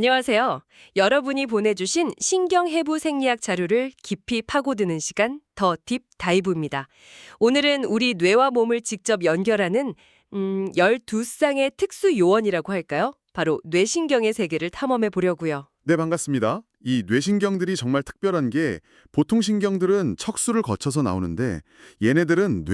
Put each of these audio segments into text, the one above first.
안녕하세요. 여러분이 보내주신 신경해부 생리학 자료를 깊이 파고드는 시간, 더 딥 다이브입니다. 오늘은 우리 뇌와 몸을 직접 연결하는 12쌍의 특수 요원이라고 할까요? 바로 뇌신경의 세계를 탐험해 보려고요. 네, 반갑습니다. 이 뇌신경들이 정말 특별한 게 보통 신경들은 척수를 거쳐서 나오는데 얘네들은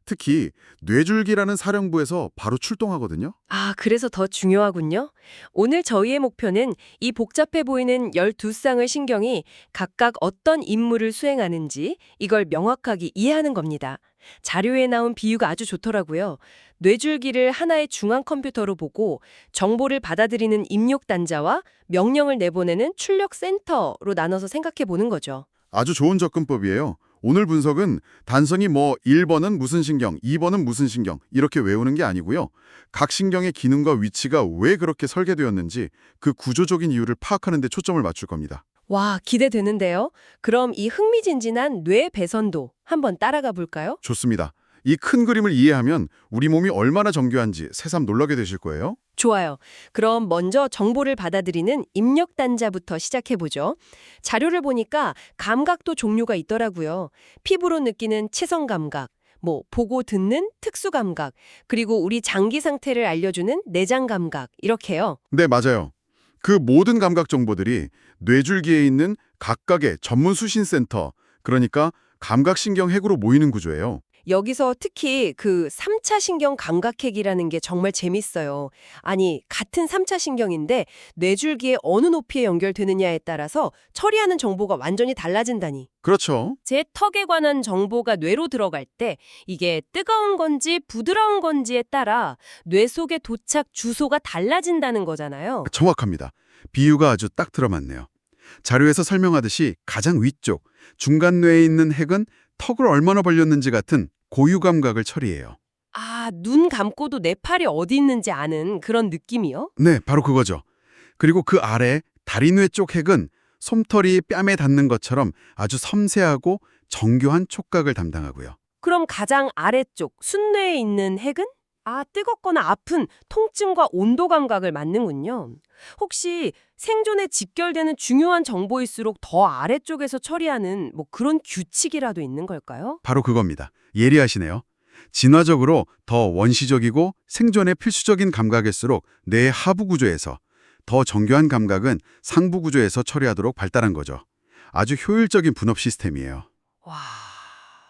특히 뇌줄기라는 사령부에서 바로 출동하거든요. 아, 그래서 더 중요하군요. 오늘 저희의 목표는 이 복잡해 보이는 12쌍의 신경이 각각 어떤 임무를 수행하는지 이걸 명확하게 이해하는 겁니다. 자료에 나온 비유가 아주 좋더라고요. 뇌줄기를 하나의 중앙 컴퓨터로 보고 정보를 받아들이는 입력단자와 명령을 내보내는 출력센터로 나눠서 생각해 보는 거죠. 아주 좋은 접근법이에요. 오늘 분석은 단순히 1번은 무슨 신경, 2번은 무슨 신경 이렇게 외우는 게 아니고요. 각 신경의 기능과 위치가 왜 그렇게 설계되었는지 그 구조적인 이유를 파악하는 데 초점을 맞출 겁니다. 와, 기대되는데요. 그럼 이 흥미진진한 뇌 배선도 한번 따라가 볼까요? 좋습니다. 이 큰 그림을 이해하면 우리 몸이 얼마나 정교한지 새삼 놀라게 되실 거예요. 좋아요. 그럼 먼저 정보를 받아들이는 입력 단자부터 시작해보죠. 자료를 보니까 감각도 종류가 있더라고요. 피부로 느끼는 치성 감각, 보고 듣는 특수 감각, 그리고 우리 장기 상태를 알려주는 내장 감각, 이렇게요. 네, 맞아요. 그 모든 감각 정보들이 뇌줄기에 있는 각각의 전문 수신 센터, 그러니까 감각신경 핵으로 모이는 구조예요. 여기서 특히 그 3차 신경 감각핵이라는 게 정말 재밌어요. 아니, 같은 3차 신경인데 뇌줄기에 어느 높이에 연결되느냐에 따라서 처리하는 정보가 완전히 달라진다니. 그렇죠. 제 턱에 관한 정보가 뇌로 들어갈 때 이게 뜨거운 건지 부드러운 건지에 따라 뇌 속의 도착 주소가 달라진다는 거잖아요. 정확합니다. 비유가 아주 딱 들어맞네요. 자료에서 설명하듯이 가장 위쪽, 중간 뇌에 있는 핵은 턱을 얼마나 벌렸는지 같은 고유 감각을 처리해요. 아, 눈 감고도 내 팔이 어디 있는지 아는 그런 느낌이요? 네, 바로 그거죠. 그리고 그 아래 다리뇌 쪽 핵은 솜털이 뺨에 닿는 것처럼 아주 섬세하고 정교한 촉각을 담당하고요. 그럼 가장 아래쪽 순뇌에 있는 핵은? 아, 뜨겁거나 아픈 통증과 온도 감각을 맡는군요. 혹시 생존에 직결되는 중요한 정보일수록 더 아래쪽에서 처리하는 그런 규칙이라도 있는 걸까요? 바로 그겁니다. 예리하시네요. 진화적으로 더 원시적이고 생존에 필수적인 감각일수록 뇌의 하부 구조에서, 더 정교한 감각은 상부 구조에서 처리하도록 발달한 거죠. 아주 효율적인 분업 시스템이에요. 와,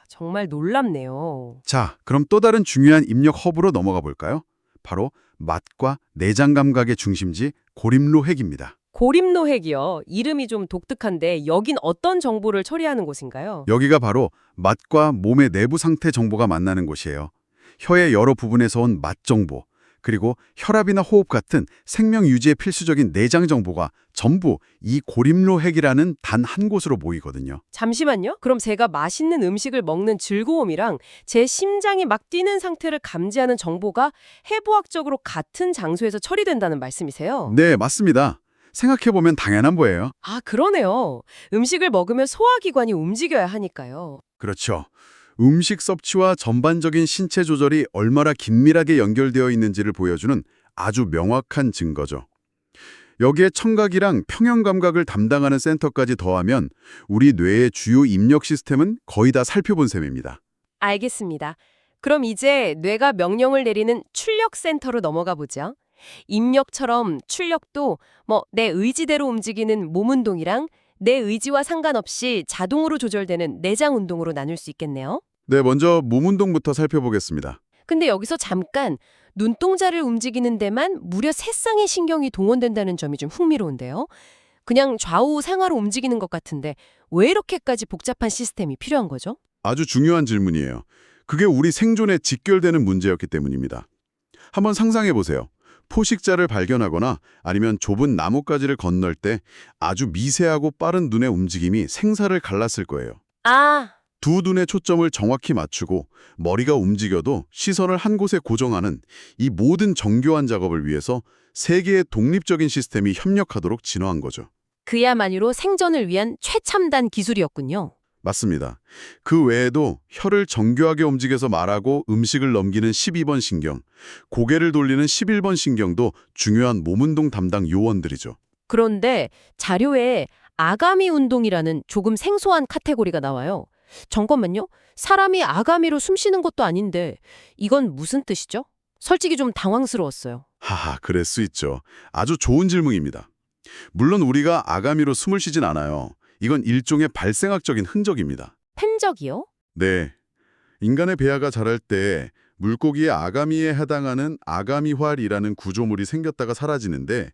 정말 놀랍네요. 자, 그럼 또 다른 중요한 입력 허브로 넘어가 볼까요? 바로 맛과 내장 감각의 중심지 고림로 핵입니다. 고림노 핵이요. 이름이 좀 독특한데 여긴 어떤 정보를 처리하는 곳인가요? 여기가 바로 맛과 몸의 내부 상태 정보가 만나는 곳이에요. 혀의 여러 부분에서 온 맛 정보, 그리고 혈압이나 호흡 같은 생명 유지에 필수적인 내장 정보가 전부 이 고림로 핵이라는 단 한 곳으로 모이거든요. 잠시만요. 그럼 제가 맛있는 음식을 먹는 즐거움이랑 제 심장이 막 뛰는 상태를 감지하는 정보가 해부학적으로 같은 장소에서 처리된다는 말씀이세요? 네, 맞습니다. 생각해보면 당연한 거예요. 아, 그러네요. 음식을 먹으면 소화기관이 움직여야 하니까요. 그렇죠. 음식 섭취와 전반적인 신체 조절이 얼마나 긴밀하게 연결되어 있는지를 보여주는 아주 명확한 증거죠. 여기에 청각이랑 평형 감각을 담당하는 센터까지 더하면 우리 뇌의 주요 입력 시스템은 거의 다 살펴본 셈입니다. 알겠습니다. 그럼 이제 뇌가 명령을 내리는 출력센터로 넘어가 보죠. 입력처럼 출력도 내 의지대로 움직이는 몸 운동이랑 내 의지와 상관없이 자동으로 조절되는 내장 운동으로 나눌 수 있겠네요. 네, 먼저 몸 운동부터 살펴보겠습니다. 근데 여기서 잠깐 눈동자를 움직이는 데만 무려 3쌍의 신경이 동원된다는 점이 좀 흥미로운데요. 그냥 좌우 상하로 움직이는 것 같은데 왜 이렇게까지 복잡한 시스템이 필요한 거죠? 아주 중요한 질문이에요. 그게 우리 생존에 직결되는 문제였기 때문입니다. 한번 상상해 보세요. 포식자를 발견하거나 아니면 좁은 나뭇가지를 건널 때 아주 미세하고 빠른 눈의 움직임이 생사를 갈랐을 거예요. 아, 두 눈의 초점을 정확히 맞추고 머리가 움직여도 시선을 한 곳에 고정하는 이 모든 정교한 작업을 위해서 세 개의 독립적인 시스템이 협력하도록 진화한 거죠. 그야말로 생존을 위한 최첨단 기술이었군요. 맞습니다. 그 외에도 혀를 정교하게 움직여서 말하고 음식을 넘기는 12번 신경, 고개를 돌리는 11번 신경도 중요한 몸운동 담당 요원들이죠. 그런데 자료에 아가미 운동이라는 조금 생소한 카테고리가 나와요. 잠깐만요. 사람이 아가미로 숨 쉬는 것도 아닌데 이건 무슨 뜻이죠? 솔직히 좀 당황스러웠어요. 하하, 그럴 수 있죠. 아주 좋은 질문입니다. 물론 우리가 아가미로 숨을 쉬진 않아요. 이건 일종의 발생학적인 흔적입니다. 팬적이요? 네. 인간의 배아가 자랄 때 물고기의 아가미에 해당하는 아가미활이라는 구조물이 생겼다가 사라지는데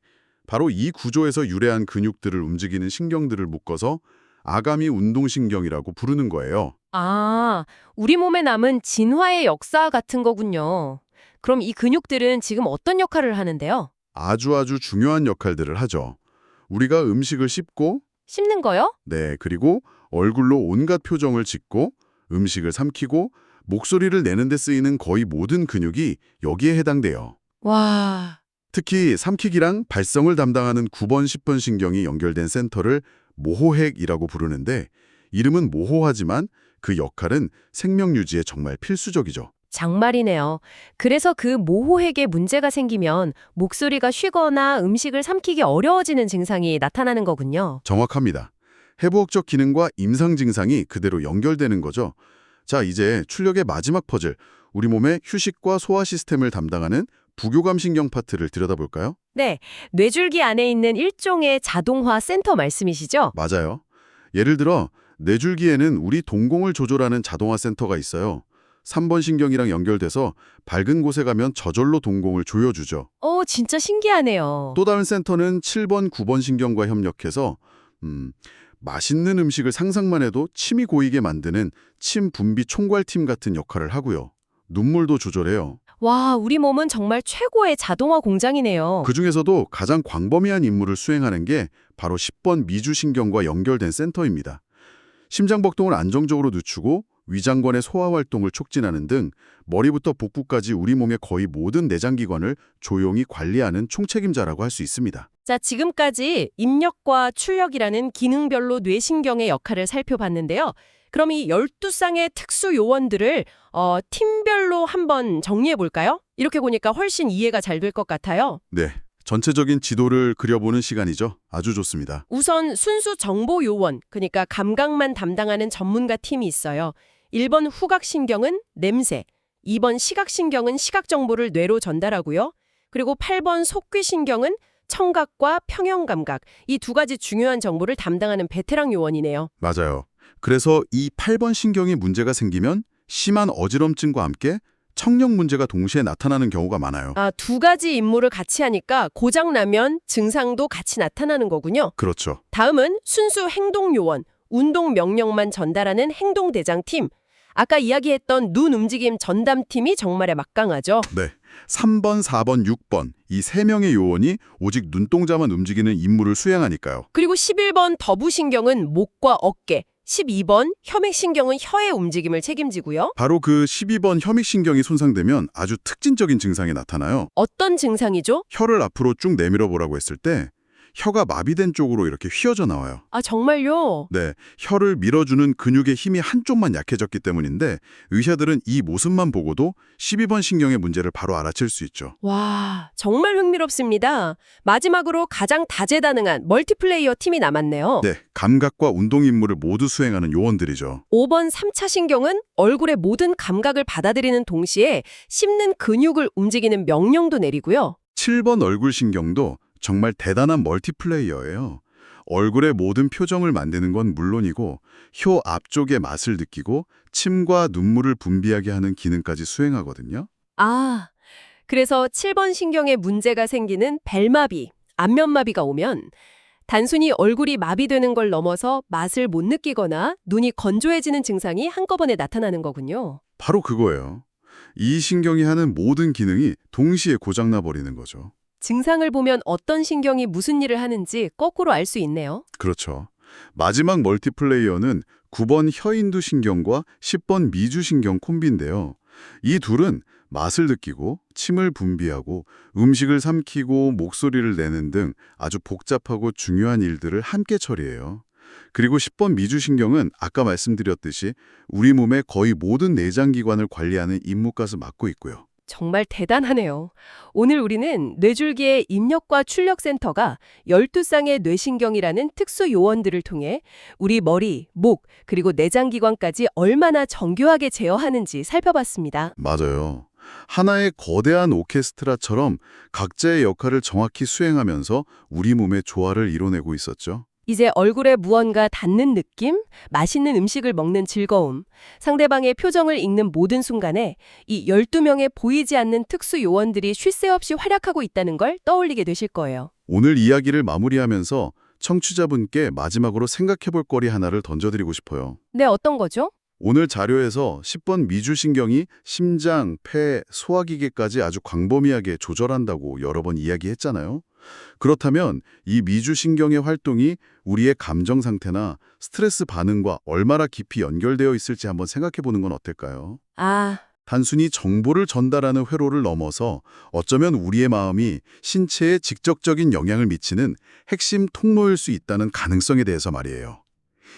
바로 이 구조에서 유래한 근육들을 움직이는 신경들을 묶어서 아가미 운동신경이라고 부르는 거예요. 아, 우리 몸에 남은 진화의 역사 같은 거군요. 그럼 이 근육들은 지금 어떤 역할을 하는데요? 아주 중요한 역할들을 하죠. 우리가 음식을 씹고, 씹는 거요? 네, 그리고 얼굴로 온갖 표정을 짓고, 음식을 삼키고, 목소리를 내는 데 쓰이는 거의 모든 근육이 여기에 해당돼요. 와, 특히 삼키기랑 발성을 담당하는 9번, 10번 신경이 연결된 센터를 모호핵이라고 부르는데 이름은 모호하지만 그 역할은 생명 유지에 정말 필수적이죠. 장말이네요. 그래서 그 모호핵에 문제가 생기면 목소리가 쉬거나 음식을 삼키기 어려워지는 증상이 나타나는 거군요. 정확합니다. 해부학적 기능과 임상 증상이 그대로 연결되는 거죠. 자, 이제 출력의 마지막 퍼즐, 우리 몸의 휴식과 소화 시스템을 담당하는 부교감 신경 파트를 들여다볼까요? 네, 뇌줄기 안에 있는 일종의 자동화 센터 말씀이시죠? 맞아요. 예를 들어 뇌줄기에는 우리 동공을 조절하는 자동화 센터가 있어요. 3번 신경이랑 연결돼서 밝은 곳에 가면 저절로 동공을 조여주죠. 진짜 신기하네요. 또 다른 센터는 7번, 9번 신경과 협력해서 맛있는 음식을 상상만 해도 침이 고이게 만드는 침 분비 총괄팀 같은 역할을 하고요. 눈물도 조절해요. 와, 우리 몸은 정말 최고의 자동화 공장이네요. 그중에서도 가장 광범위한 임무를 수행하는 게 바로 10번 미주신경과 연결된 센터입니다. 심장박동을 안정적으로 늦추고 위장관의 소화활동을 촉진하는 등 머리부터 복부까지 우리 몸의 거의 모든 내장기관을 조용히 관리하는 총책임자라고 할 수 있습니다. 자, 지금까지 입력과 출력이라는 기능별로 뇌신경의 역할을 살펴봤는데요. 그럼 이 12쌍의 특수 요원들을 팀별로 한번 정리해 볼까요? 이렇게 보니까 훨씬 이해가 잘 될 것 같아요. 네, 전체적인 지도를 그려보는 시간이죠. 아주 좋습니다. 우선 순수 정보 요원, 그러니까 감각만 담당하는 전문가 팀이 있어요. 1번 후각신경은 냄새, 2번 시각신경은 시각 정보를 뇌로 전달하고요. 그리고 8번 속귀신경은 청각과 평형감각, 이 두 가지 중요한 정보를 담당하는 베테랑 요원이네요. 맞아요. 그래서 이 8번 신경에 문제가 생기면 심한 어지럼증과 함께 청력 문제가 동시에 나타나는 경우가 많아요. 두 가지 임무를 같이 하니까 고장나면 증상도 같이 나타나는 거군요. 그렇죠. 다음은 순수 행동요원, 운동 명령만 전달하는 행동대장팀. 아까 이야기했던 눈 움직임 전담팀이 정말에 막강하죠. 네. 3번, 4번, 6번 이 세 명의 요원이 오직 눈동자만 움직이는 임무를 수행하니까요. 그리고 11번 더부신경은 목과 어깨, 12번 혐액신경은 혀의 움직임을 책임지고요. 바로 그 12번 혐익신경이 손상되면 아주 특징적인 증상이 나타나요. 어떤 증상이죠? 혀를 앞으로 쭉 내밀어 보라고 했을 때 혀가 마비된 쪽으로 이렇게 휘어져 나와요. 정말요? 네, 혀를 밀어주는 근육의 힘이 한쪽만 약해졌기 때문인데 의사들은 이 모습만 보고도 12번 신경의 문제를 바로 알아챌 수 있죠. 와, 정말 흥미롭습니다. 마지막으로 가장 다재다능한 멀티플레이어 팀이 남았네요. 네, 감각과 운동 임무를 모두 수행하는 요원들이죠. 5번 3차 신경은 얼굴의 모든 감각을 받아들이는 동시에 씹는 근육을 움직이는 명령도 내리고요. 7번 얼굴신경도 정말 대단한 멀티플레이어예요. 얼굴의 모든 표정을 만드는 건 물론이고 혀 앞쪽의 맛을 느끼고 침과 눈물을 분비하게 하는 기능까지 수행하거든요. 그래서 7번 신경에 문제가 생기는 벨마비, 안면마비가 오면 단순히 얼굴이 마비되는 걸 넘어서 맛을 못 느끼거나 눈이 건조해지는 증상이 한꺼번에 나타나는 거군요. 바로 그거예요. 이 신경이 하는 모든 기능이 동시에 고장나 버리는 거죠. 증상을 보면 어떤 신경이 무슨 일을 하는지 거꾸로 알 수 있네요. 그렇죠. 마지막 멀티플레이어는 9번 혀인두 신경과 10번 미주 신경 콤비인데요. 이 둘은 맛을 느끼고 침을 분비하고 음식을 삼키고 목소리를 내는 등 아주 복잡하고 중요한 일들을 함께 처리해요. 그리고 10번 미주신경은 아까 말씀드렸듯이 우리 몸의 거의 모든 내장기관을 관리하는 임무까지 맡고 있고요. 정말 대단하네요. 오늘 우리는 뇌줄기의 입력과 출력 센터가 12쌍의 뇌신경이라는 특수 요원들을 통해 우리 머리, 목, 그리고 내장기관까지 얼마나 정교하게 제어하는지 살펴봤습니다. 맞아요. 하나의 거대한 오케스트라처럼 각자의 역할을 정확히 수행하면서 우리 몸의 조화를 이뤄내고 있었죠. 이제 얼굴에 무언가 닿는 느낌, 맛있는 음식을 먹는 즐거움, 상대방의 표정을 읽는 모든 순간에 이 12명의 보이지 않는 특수 요원들이 쉴 새 없이 활약하고 있다는 걸 떠올리게 되실 거예요. 오늘 이야기를 마무리하면서 청취자분께 마지막으로 생각해볼 거리 하나를 던져드리고 싶어요. 네, 어떤 거죠? 오늘 자료에서 10번 미주신경이 심장, 폐, 소화기계까지 아주 광범위하게 조절한다고 여러 번 이야기했잖아요. 그렇다면 이 미주신경의 활동이 우리의 감정 상태나 스트레스 반응과 얼마나 깊이 연결되어 있을지 한번 생각해보는 건 어떨까요? 아, 단순히 정보를 전달하는 회로를 넘어서 어쩌면 우리의 마음이 신체에 직접적인 영향을 미치는 핵심 통로일 수 있다는 가능성에 대해서 말이에요.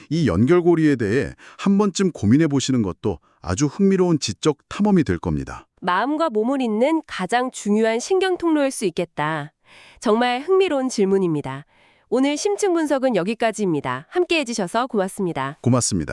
이 연결고리에 대해 한 번쯤 고민해 보시는 것도 아주 흥미로운 지적 탐험이 될 겁니다. 마음과 몸을 잇는 가장 중요한 신경 통로일 수 있겠다. 정말 흥미로운 질문입니다. 오늘 심층 분석은 여기까지입니다. 함께 해주셔서 고맙습니다. 고맙습니다.